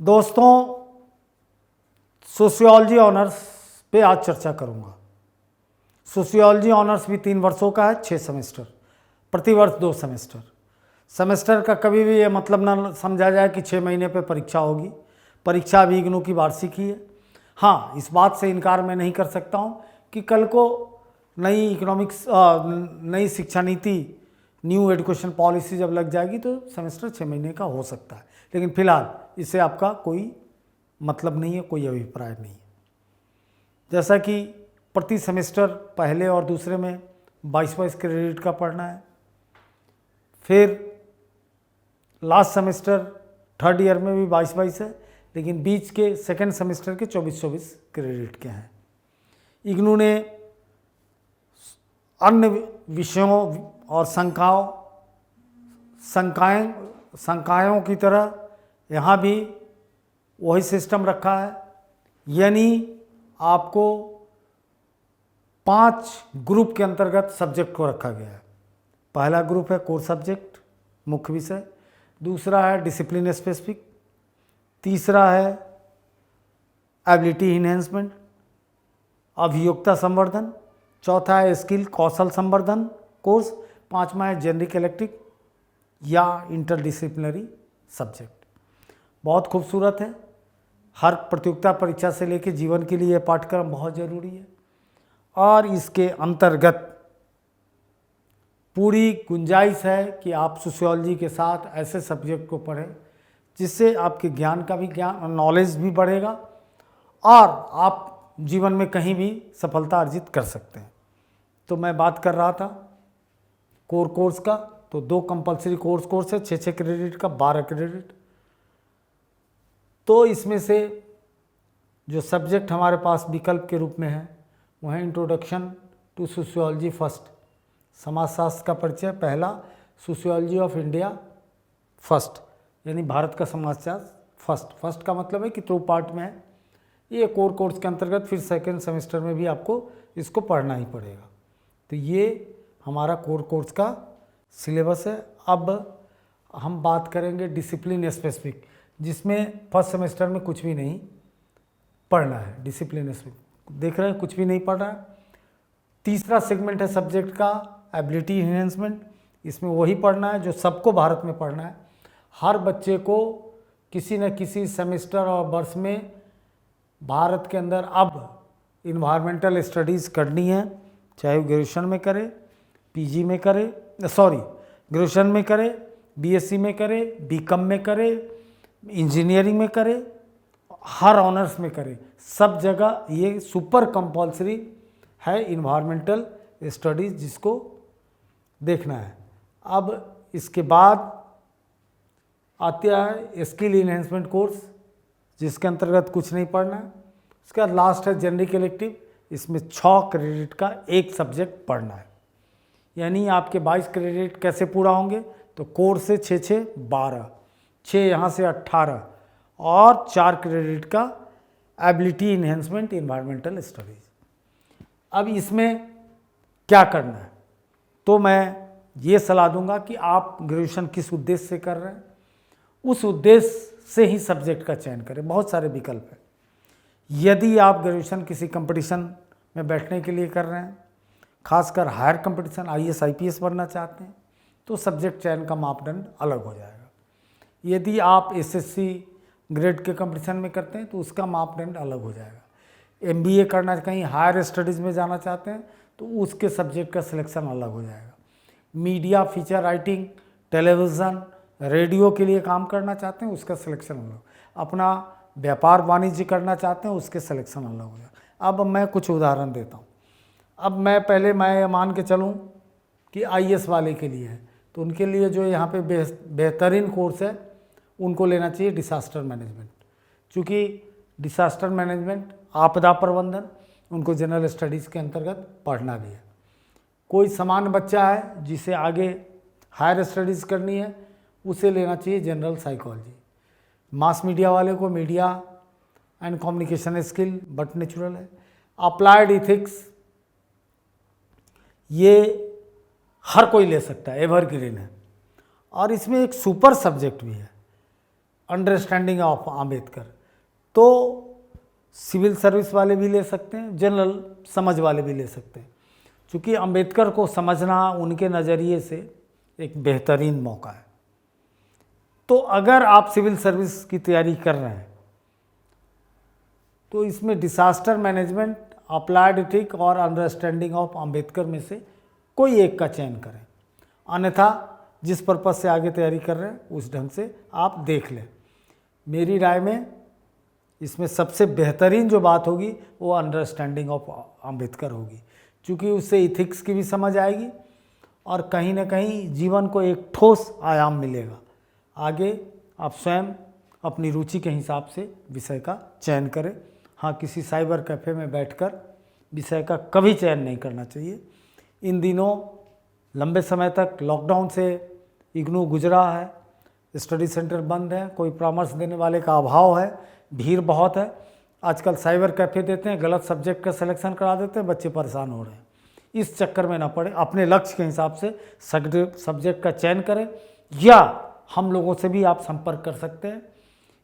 दोस्तों, sociology honours पे आज चर्चा करूंगा। सोशियोलॉजी ऑनर्स भी 3 वर्षों का है, 6 सेमेस्टर, प्रतिवर्ष 2 सेमेस्टर। सेमेस्टर का कभी भी ये मतलब ना समझा जाए कि 6 महीने पे परीक्षा होगी। परीक्षा भी इग्नू की वार्षिक ही है। हाँ, इस बात से इनकार मैं नहीं कर सकता हूँ कि कल को नई शिक्षा नीति, न्यू एजुकेशन पॉलिसी जब लग जाएगी तो सेमेस्टर 6 महीने का हो सकता है, लेकिन फिलहाल इससे आपका कोई मतलब नहीं है, कोई अभिप्राय नहीं है। जैसा कि प्रति सेमेस्टर पहले और दूसरे में 22 क्रेडिट का पढ़ना है, फिर लास्ट सेमेस्टर थर्ड ईयर में भी 22 है, लेकिन बीच के सेकेंड सेमेस्टर के 24 क्रेडिट के हैं। इग्नू ने अन्य विषयों और संकायों की तरह यहाँ भी वही सिस्टम रखा है, यानी आपको 5 ग्रुप के अंतर्गत सब्जेक्ट को रखा गया है। पहला ग्रुप है कोर सब्जेक्ट, मुख्य विषय। दूसरा है डिसिप्लिन स्पेसिफिक। तीसरा है एबिलिटी इन्हेंसमेंट, अभियोक्ता संवर्धन। चौथा है स्किल, कौशल संवर्धन कोर्स। 5वां है जेनरिक इलेक्टिव या इंटरडिसिप्लिनरी सब्जेक्ट। बहुत खूबसूरत है। हर प्रतियोगिता परीक्षा से लेकर जीवन के लिए यह पाठ्यक्रम बहुत ज़रूरी है और इसके अंतर्गत पूरी गुंजाइश है कि आप सोशियोलॉजी के साथ ऐसे सब्जेक्ट को पढ़ें जिससे आपके ज्ञान का भी नॉलेज भी बढ़ेगा और आप जीवन में कहीं भी सफलता अर्जित कर सकते हैं। तो मैं बात कर रहा था कोर कोर्स का, तो 2 कंपलसरी कोर्स है, 6 क्रेडिट का, 12 क्रेडिट। तो इसमें से जो सब्जेक्ट हमारे पास विकल्प के रूप में है वह है इंट्रोडक्शन टू सोशियोलॉजी फर्स्ट, समाजशास्त्र का परिचय पहला, सोशियोलॉजी ऑफ इंडिया फर्स्ट, यानी भारत का समाजशास्त्र फर्स्ट का मतलब है कि 2 पार्ट में है। ये कोर कोर्स के अंतर्गत फिर सेकेंड सेमेस्टर में भी आपको इसको पढ़ना ही पड़ेगा। तो ये हमारा कोर कोर्स का सिलेबस है। अब हम बात करेंगे डिसिप्लिन स्पेसिफिक, जिसमें फर्स्ट सेमेस्टर में कुछ भी नहीं पढ़ना है। डिसिप्लिन स्पेसिफिक देख रहे हैं, कुछ भी नहीं पढ़ रहा है। तीसरा सेगमेंट है सब्जेक्ट का एबिलिटी इन्हेंसमेंट। इसमें वही पढ़ना है जो सबको भारत में पढ़ना है। हर बच्चे को किसी न किसी सेमेस्टर और वर्ष में भारत के अंदर अब इन्वायरमेंटल स्टडीज़ करनी है, चाहे वो ग्रेजुएशन में करे, पीजी में करे, ग्रेजुएशन में करे, बीएससी में करे, बीकॉम में करे, इंजीनियरिंग में करे, हर ऑनर्स में करे, सब जगह ये सुपर कंपल्सरी है इन्वायरमेंटल स्टडीज़ जिसको देखना है। अब इसके बाद आता है स्किल इन्हेंसमेंट कोर्स, जिसके अंतर्गत कुछ नहीं पढ़ना है। उसके बाद लास्ट है जेनरिक इलेक्टिव, इसमें 6 क्रेडिट का एक सब्जेक्ट पढ़ना है। यानी आपके 22 क्रेडिट कैसे पूरा होंगे, तो कोर से 6 12, 6 यहाँ से 18 और 4 क्रेडिट का एबिलिटी इन्हेंसमेंट इन्वायरमेंटल स्टडीज़। अब इसमें क्या करना है, तो मैं ये सलाह दूंगा कि आप ग्रेजुएशन किस उद्देश्य से कर रहे हैं उस उद्देश्य से ही सब्जेक्ट का चयन करें। बहुत सारे विकल्प हैं। यदि आप ग्रेजुएशन किसी कंपटीशन में बैठने के लिए कर रहे हैं, खासकर हायर कंपटीशन आईएएस आईपीएस बनना चाहते हैं, तो सब्जेक्ट चयन का मापदंड अलग हो जाएगा। यदि आप एसएससी ग्रेड के कंपटीशन में करते हैं तो उसका मापदंड अलग हो जाएगा। एमबीए करना, कहीं हायर स्टडीज़ में जाना चाहते हैं तो उसके सब्जेक्ट का सिलेक्शन अलग हो जाएगा। Media, feature writing, television, radio के लिए काम करना चाहते हैं उसका सिलेक्शन अलग, अपना व्यापार वाणिज्य करना चाहते हैं उसके सिलेक्शन अलग हो जाए। अब मैं कुछ उदाहरण देता हूँ। अब मैं मान के चलूँ कि आईएएस वाले के लिए है, तो उनके लिए जो यहाँ पे बेहतरीन कोर्स है उनको लेना चाहिए डिसास्टर मैनेजमेंट, क्योंकि डिसास्टर मैनेजमेंट, आपदा प्रबंधन, उनको जनरल स्टडीज़ के अंतर्गत पढ़ना भी है। कोई सामान्य बच्चा है जिसे आगे हायर स्टडीज़ करनी है उसे लेना चाहिए जनरल साइकोलॉजी। मास मीडिया वाले को media and communication skill but natural है। अप्लाइड इथिक्स ये हर कोई ले सकता है, एवरग्रीन है। और इसमें एक सुपर सब्जेक्ट भी है अंडरस्टैंडिंग ऑफ आम्बेडकर, तो सिविल सर्विस वाले भी ले सकते हैं, जनरल समझ वाले भी ले सकते हैं, क्योंकि आम्बेडकर को समझना उनके नज़रिए से एक बेहतरीन मौका है। तो अगर आप सिविल सर्विस की तैयारी कर रहे हैं तो इसमें डिसास्टर मैनेजमेंट, अप्लाइड एथिक और अंडरस्टैंडिंग ऑफ आम्बेडकर में से कोई एक का चयन करें, अन्यथा जिस पर्पज़ से आगे तैयारी कर रहे हैं उस ढंग से आप देख लें। मेरी राय में इसमें सबसे बेहतरीन जो बात होगी वो अंडरस्टैंडिंग ऑफ आम्बेडकर होगी, क्योंकि उससे इथिक्स की भी समझ आएगी और कहीं ना कहीं जीवन को एक ठोस आयाम मिलेगा। आगे आप स्वयं अपनी रुचि के हिसाब से विषय का चयन करें। हाँ, किसी साइबर कैफ़े में बैठकर विषय का कभी चयन नहीं करना चाहिए। इन दिनों लंबे समय तक लॉकडाउन से इग्नू गुजरा है, स्टडी सेंटर बंद है, कोई परामर्श देने वाले का अभाव है, भीड़ बहुत है। आजकल साइबर कैफ़े देते हैं, गलत सब्जेक्ट का सिलेक्शन करा देते हैं, बच्चे परेशान हो रहे हैं। इस चक्कर में ना पड़े, अपने लक्ष्य के हिसाब से सब्जेक्ट का चयन करें, या हम लोगों से भी आप संपर्क कर सकते हैं।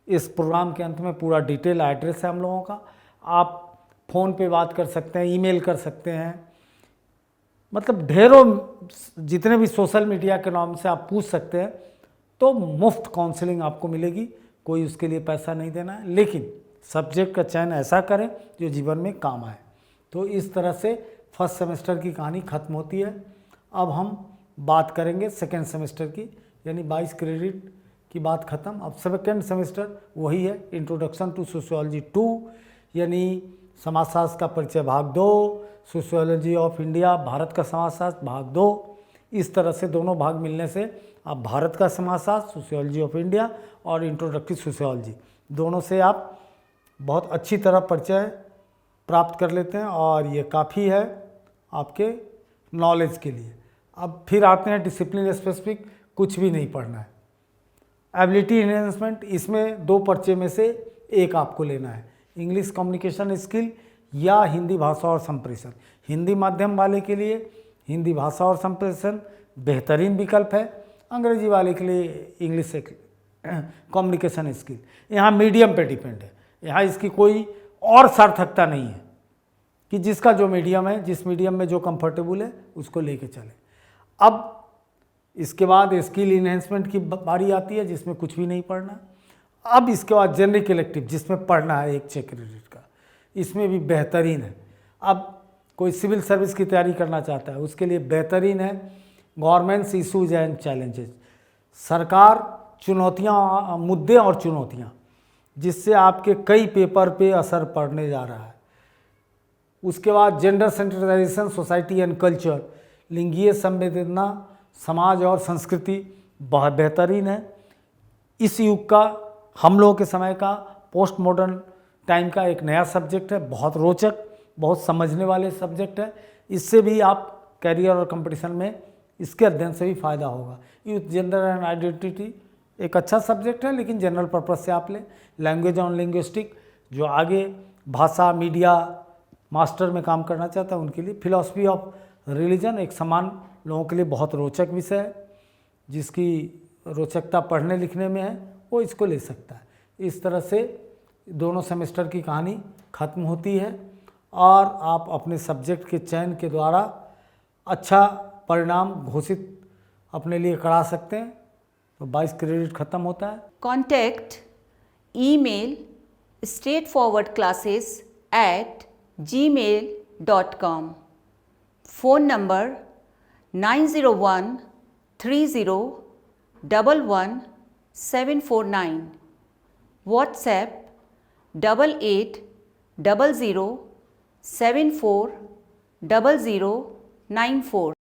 इस प्रोग्राम के अंत में पूरा डिटेल एड्रेस है हम लोगों का, आप फ़ोन पे बात कर सकते हैं, ईमेल कर सकते हैं, मतलब ढेरों जितने भी सोशल मीडिया के नाम से आप पूछ सकते हैं। तो मुफ्त काउंसलिंग आपको मिलेगी, कोई उसके लिए पैसा नहीं देना है, लेकिन सब्जेक्ट का चयन ऐसा करें जो जीवन में काम आए। तो इस तरह से फर्स्ट सेमेस्टर की कहानी खत्म होती है। अब हम बात करेंगे सेकेंड सेमेस्टर की, यानी 22 क्रेडिट की बात ख़त्म। अब सेकेंड सेमेस्टर वही है, इंट्रोडक्शन टू सोशियोलॉजी 2, यानी समाजशास्त्र का परिचय भाग 2, सोशियोलॉजी ऑफ इंडिया भारत का समाजशास्त्र भाग 2। इस तरह से दोनों भाग मिलने से आप भारत का समाजशास्त्र, सोशियोलॉजी ऑफ इंडिया और इंट्रोडक्टरी सोशियोलॉजी दोनों से आप बहुत अच्छी तरह परिचय प्राप्त कर लेते हैं, और ये काफ़ी है आपके नॉलेज के लिए। अब फिर आते हैं डिसिप्लिन स्पेसिफिक, कुछ भी नहीं पढ़ना है। एबिलिटी इन्हेंसमेंट, इसमें 2 पर्चे में से एक आपको लेना है, इंग्लिश कम्युनिकेशन स्किल या हिंदी भाषा और संप्रेषण। हिंदी माध्यम वाले के लिए हिंदी भाषा और संप्रेषण बेहतरीन विकल्प है, अंग्रेजी वाले के लिए इंग्लिश कम्युनिकेशन स्किल। यहाँ मीडियम पे डिपेंड है, यहाँ इसकी कोई और सार्थकता नहीं है कि जिसका जो मीडियम है, जिस मीडियम में जो कंफर्टेबल है उसको लेके चले। अब इसके बाद स्किल इन्हेंसमेंट की बारी आती है, जिसमें कुछ भी नहीं पढ़ना। अब इसके बाद जेनरिक इलेक्टिव, जिसमें पढ़ना है 1 क्रेडिट का, इसमें भी बेहतरीन है। अब कोई सिविल सर्विस की तैयारी करना चाहता है उसके लिए बेहतरीन है गवर्नमेंट्स इशूज एंड चैलेंजेस, सरकार चुनौतियाँ, मुद्दे और चुनौतियाँ, जिससे आपके कई पेपर पे असर पड़ने जा रहा है। उसके बाद gender centralization, society and culture, लिंगीय संवेदना, समाज और संस्कृति बहुत बेहतरीन है। इस युग का, हम लोगों के समय का, पोस्ट मॉडर्न टाइम का एक नया सब्जेक्ट है, बहुत रोचक, बहुत समझने वाले सब्जेक्ट है। इससे भी आप कैरियर और कंपटीशन में इसके अध्ययन से भी फ़ायदा होगा। यूथ, जेंडर एंड आइडेंटिटी एक अच्छा सब्जेक्ट है, लेकिन जनरल पर्पस से आप लें। लैंग्वेज और लिंग्विस्टिक, जो आगे भाषा मीडिया मास्टर में काम करना चाहता है उनके लिए। फिलॉसफी ऑफ रिलीजन एक समान लोगों के लिए बहुत रोचक विषय है, जिसकी रोचकता पढ़ने लिखने में है वो इसको ले सकता है। इस तरह से दोनों सेमेस्टर की कहानी खत्म होती है और आप अपने सब्जेक्ट के चयन के द्वारा अच्छा परिणाम घोषित अपने लिए करा सकते हैं। तो 22 क्रेडिट खत्म होता है। Contact email straightforwardclasses@gmail.com. Phone number 90130111749. WhatsApp 8800740094.